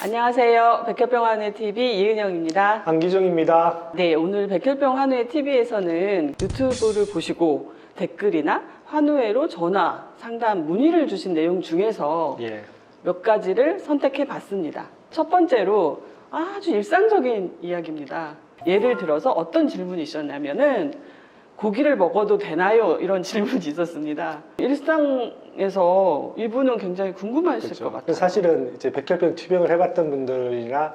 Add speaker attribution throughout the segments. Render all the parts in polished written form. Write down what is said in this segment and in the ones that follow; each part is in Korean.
Speaker 1: 안녕하세요. 백혈병 한우의 TV 이은영입니다.
Speaker 2: 안기정입니다.
Speaker 1: 네, 오늘 백혈병 한우의 TV에서는 유튜브를 보시고 댓글이나 한우회로 전화, 상담, 문의를 주신 내용 중에서 몇 가지를 선택해 봤습니다. 첫 번째로 아주 일상적인 이야기입니다. 예를 들어서 어떤 질문이 있었냐면은 고기를 먹어도 되나요? 이런 질문이 있었습니다. 일상에서 이분은 굉장히 궁금하실 것 같아요.
Speaker 2: 사실은 이제 백혈병 투병을 해봤던 분들이나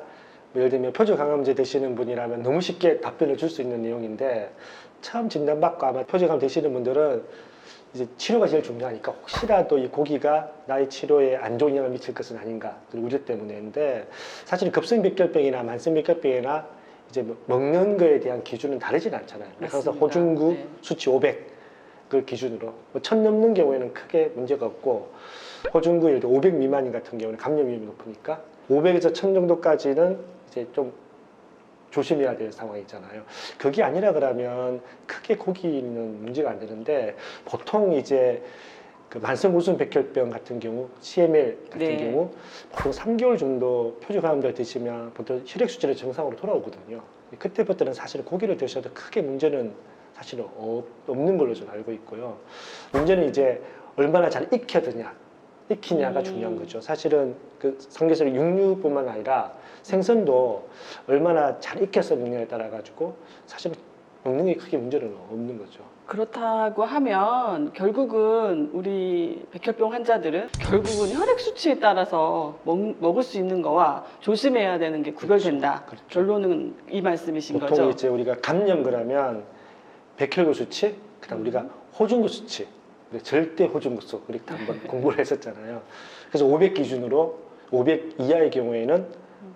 Speaker 2: 예를 들면 표적항암제 드시는 분이라면 너무 쉽게 답변을 줄 수 있는 내용인데, 처음 진단받고 아마 표적암 드시는 분들은 이제 치료가 제일 중요하니까 혹시라도 이 고기가 나의 치료에 안 좋은 영향을 미칠 것은 아닌가, 그 우려 때문에인데, 사실 급성백혈병이나 만성백혈병이나 이제 먹는 거에 대한 기준은 다르진 않잖아요. 그래서 호중구 수치 500을 기준으로 1000 넘는 경우에는 크게 문제가 없고, 호중구 예를 들어 500 미만인 같은 경우는 감염 위험이 높으니까 500에서 1000 정도까지는 이제 좀 조심해야 될 상황이잖아요. 그게 아니라 그러면 크게 고기는 문제가 안 되는데, 보통 이제 그 만성우선 백혈병 같은 경우, CML 같은 경우 보통 3개월 정도 표적암제를 드시면 보통 혈액 수치를 정상으로 돌아오거든요. 그때부터는 사실 고기를 드셔도 크게 문제는 사실은 없는 걸로 저는 알고 있고요. 문제는 이제 얼마나 잘 익히냐가 중요한 거죠. 사실은 그 삼겹살 육류뿐만 아니라 생선도 얼마나 잘 익혀서 먹느냐에 따라 가지고 사실은 먹는 게 크게 문제는 없는 거죠.
Speaker 1: 그렇다고 하면 결국은 우리 백혈병 환자들은 결국은 혈액 수치에 따라서 먹을 수 있는 거와 조심해야 되는 게 구별된다.
Speaker 2: 그렇죠.
Speaker 1: 결론은 이 말씀이신
Speaker 2: 보통
Speaker 1: 거죠?
Speaker 2: 이제 우리가 감염 그러면 백혈구 수치, 그다음 우리가 호중구 수치, 절대 호중구수 그렇게 한번 공부를 했었잖아요. 그래서 500 기준으로 500 이하의 경우에는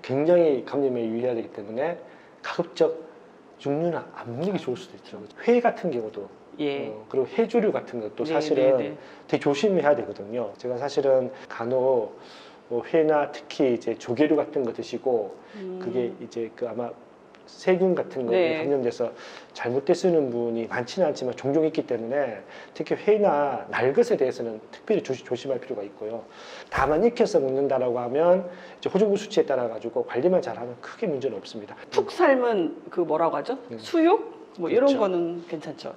Speaker 2: 굉장히 감염에 유의해야 되기 때문에 가급적 육류나 안 먹는 게 좋을 수도 있죠. 회 같은 경우도 그리고 해조류 같은 것도 사실은 되게 조심해야 되거든요. 제가 사실은 간혹 회나 특히 이제 조개류 같은 거 드시고 그게 이제 그 아마 세균 같은 거에 감염돼서 잘못돼 쓰는 분이 많지는 않지만 종종 있기 때문에 특히 회나 날것에 대해서는 특별히 조심할 필요가 있고요. 다만 익혀서 먹는다라고 하면 이제 호중구 수치에 따라 가지고 관리만 잘하면 크게 문제는 없습니다.
Speaker 1: 푹 삶은 그 뭐라고 하죠? 수육? 뭐 이런
Speaker 2: 그렇죠.
Speaker 1: 거는 괜찮죠.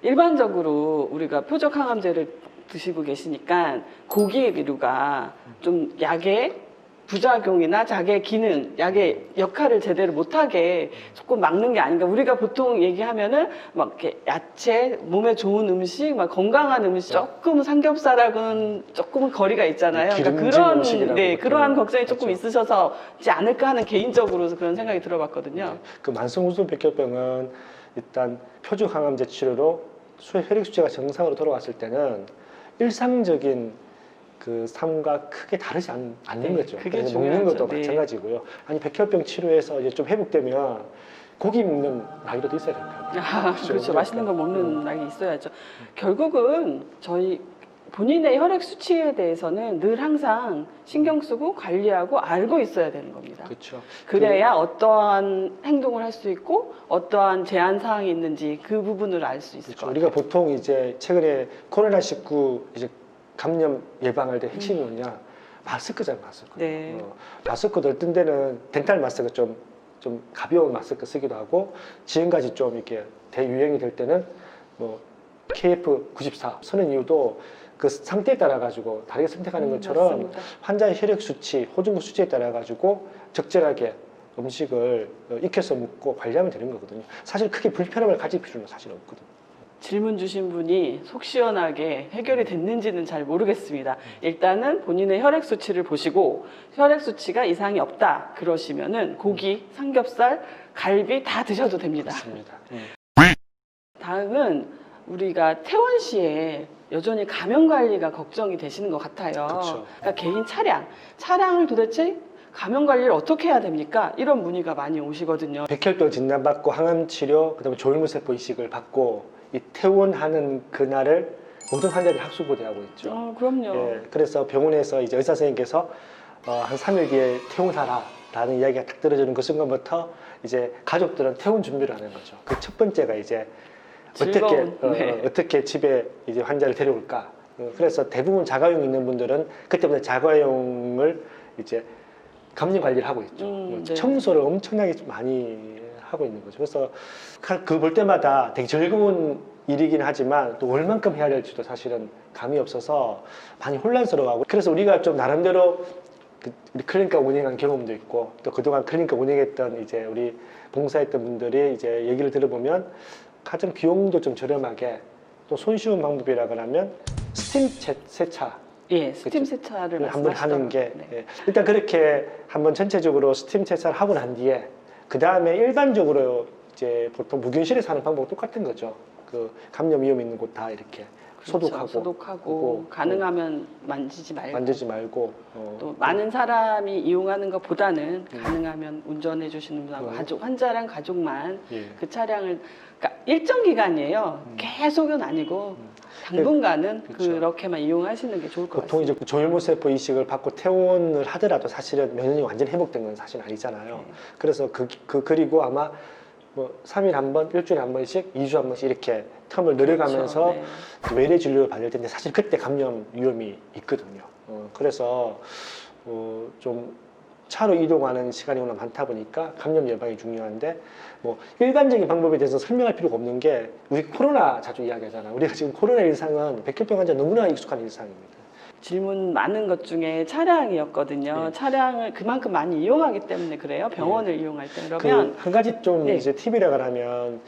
Speaker 1: 일반적으로 우리가 표적 항암제를 드시고 계시니까 고기류가 좀 약의 부작용이나 약의 기능, 약의 역할을 제대로 못하게 조금 막는 게 아닌가. 우리가 보통 얘기하면은 막 이렇게 야채, 몸에 좋은 음식, 막 건강한 음식, 조금 삼겹살하고는 조금은 거리가 있잖아요. 그러니까 그러한 걱정이 조금 있으셔서지 않을까 하는 개인적으로 그런 생각이 들어봤거든요.
Speaker 2: 그 만성우선 백혈병은 일단 표적 항암제 치료로 혈액 수치가 정상으로 돌아왔을 때는 일상적인 그 삶과 크게 다르지 않는 거죠. 그래서 먹는 것도 마찬가지고요. 아니 백혈병 치료에서 이제 좀 회복되면 고기 먹는 나이로도 있어야 된다.
Speaker 1: 그렇죠. 맛있는 거 먹는 나이 있어야죠. 결국은 저희 본인의 혈액 수치에 대해서는 늘 항상 신경 쓰고 관리하고 알고 있어야 되는 겁니다.
Speaker 2: 그렇죠.
Speaker 1: 그래야 어떠한 행동을 할 수 있고 어떠한 제한 사항이 있는지 그 부분을 알 수 있을 것 같아요.
Speaker 2: 우리가 보통 이제 최근에 코로나19 이제 감염 예방할 때 핵심이 뭐냐? 마스크잖아요, 마스크. 마스크 넣을 때는 덴탈 마스크 좀 가벼운 마스크 쓰기도 하고, 지금까지 좀 이렇게 대유행이 될 때는 뭐 KF94 쓰는 이유도 그 상태에 따라 가지고 다르게 선택하는 것처럼
Speaker 1: 맞습니다.
Speaker 2: 환자의 혈액 수치, 호중구 수치에 따라 가지고 적절하게 음식을 익혀서 먹고 관리하면 되는 거거든요. 사실 크게 불편함을 가질 필요는 사실 없거든요.
Speaker 1: 질문 주신 분이 속 시원하게 해결이 됐는지는 잘 모르겠습니다. 일단은 본인의 혈액 수치를 보시고 혈액 수치가 이상이 없다 그러시면은 고기, 삼겹살, 갈비 다 드셔도 됩니다.
Speaker 2: 맞습니다.
Speaker 1: 다음은 우리가 퇴원 시에 여전히 감염 관리가 걱정이 되시는 것 같아요.
Speaker 2: 그렇죠.
Speaker 1: 그러니까 개인 차량을 도대체 감염 관리를 어떻게 해야 됩니까? 이런 문의가 많이 오시거든요.
Speaker 2: 백혈병 진단받고 항암 치료, 그다음에 조혈무세포 이식을 받고 이 퇴원하는 그날을 모든 환자들이 합수고대하고 있죠.
Speaker 1: 그럼요.
Speaker 2: 그래서 병원에서 이제 의사 선생님께서 한 3일 뒤에 퇴원하라라는 이야기가 딱 떨어지는 그 순간부터 이제 가족들은 퇴원 준비를 하는 거죠. 그 첫 번째가 이제 어떻게 집에 이제 환자를 데려올까. 그래서 대부분 자가용 있는 분들은 그때부터 자가용을 이제 감염 관리를 하고 있죠.
Speaker 1: 네.
Speaker 2: 청소를 엄청나게 좀 많이 하고 있는 거죠. 그래서 그 볼 때마다 되게 즐거운 일이긴 하지만 또 얼만큼 해야 될지도 사실은 감이 없어서 많이 혼란스러워하고, 그래서 우리가 좀 나름대로 우리 클리니까 운영한 경험도 있고, 또 그동안 클리니까 운영했던 이제 우리 봉사했던 분들이 이제 얘기를 들어보면 가장 비용도 좀 저렴하게 또 손쉬운 방법이라 그러면 스팀 세차
Speaker 1: 예, 스팀
Speaker 2: 그쵸?
Speaker 1: 세차를
Speaker 2: 한번 하는 게
Speaker 1: 네.
Speaker 2: 예. 일단 그렇게 한번 전체적으로 스팀 세차를 하고 난 뒤에 그 다음에 일반적으로 이제 보통 무균실에서 하는 방법 똑같은 거죠. 그 감염 위험 있는 곳 다 이렇게
Speaker 1: 그렇죠.
Speaker 2: 소독하고
Speaker 1: 소독하고 가능하면 만지지 말고
Speaker 2: 만지지 말고
Speaker 1: 또 많은 사람이 이용하는 것보다는 가능하면 운전해 주시는 분하고 가족, 환자랑 가족만
Speaker 2: 예.
Speaker 1: 그 차량을, 그러니까 일정 기간이에요. 계속은 아니고 당분간은
Speaker 2: 그렇죠.
Speaker 1: 그렇게만 이용하시는 게 좋을 것
Speaker 2: 보통
Speaker 1: 같습니다.
Speaker 2: 이제 그 조혈모세포 이식을 받고 퇴원을 하더라도 사실은 면역력이 완전히 회복된 건 사실 아니잖아요.
Speaker 1: 네.
Speaker 2: 그래서 그리고 아마 뭐 3일 한 번, 일주일에 한 번씩, 2주에 한 번씩 이렇게 텀을 늘어가면서
Speaker 1: 그렇죠. 네.
Speaker 2: 외래 진료를 받을 텐데 사실 그때 감염 위험이 있거든요. 그래서 좀 차로 이동하는 시간이 워낙 많다 보니까 감염 예방이 중요한데, 뭐 일반적인 방법에 대해서 설명할 필요가 없는 게, 우리 코로나 자주 이야기하잖아요. 우리가 지금 코로나 일상은 백혈병 환자 너무나 익숙한 일상입니다.
Speaker 1: 질문 많은 것 중에 차량이었거든요.
Speaker 2: 네.
Speaker 1: 차량을 그만큼 많이 이용하기 때문에 그래요. 병원을 이용할 때. 그러면
Speaker 2: 한 가지 좀
Speaker 1: 네.
Speaker 2: 이제 팁이라 그러면,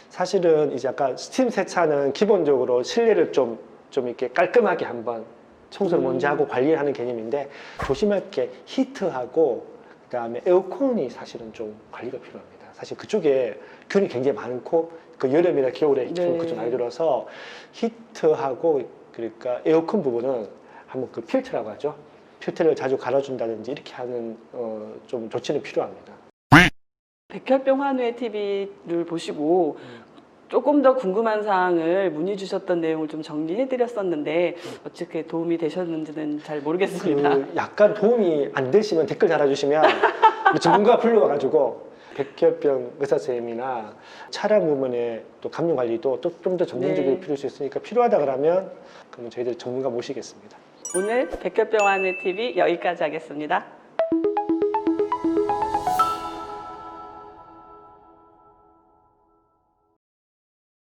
Speaker 2: 사실은 이제 아까 스팀 세차는 기본적으로 실내를 좀 이렇게 깔끔하게 한번 청소를 먼저 하고 관리하는 개념인데, 조심할 게 히트하고 그다음에 에어컨이 사실은 좀 관리가 필요합니다. 사실 그쪽에 균이 굉장히 많고 그 여름이나 겨울에
Speaker 1: 네.
Speaker 2: 그좀 많이 들어서 히트하고, 그러니까 에어컨 부분은 한번 그 필터라고 하죠. 필터를 자주 갈아준다든지 이렇게 하는 좀 조치는 필요합니다.
Speaker 1: 백혈병 환우의 TV를 보시고 조금 더 궁금한 사항을 문의 주셨던 내용을 좀 정리해 드렸었는데 어떻게 도움이 되셨는지는 잘 모르겠습니다.
Speaker 2: 그 약간 도움이 안 되시면 댓글 달아주시면 우리 전문가 불러와가지고 백혈병 의사 선생님이나 차량 부분의 또 감염 관리도 또 좀 더 전문적으로
Speaker 1: 네.
Speaker 2: 필요할 수 있으니까, 필요하다 그러면 저희들 전문가 모시겠습니다.
Speaker 1: 오늘 백혈병 환우의 TV 여기까지 하겠습니다.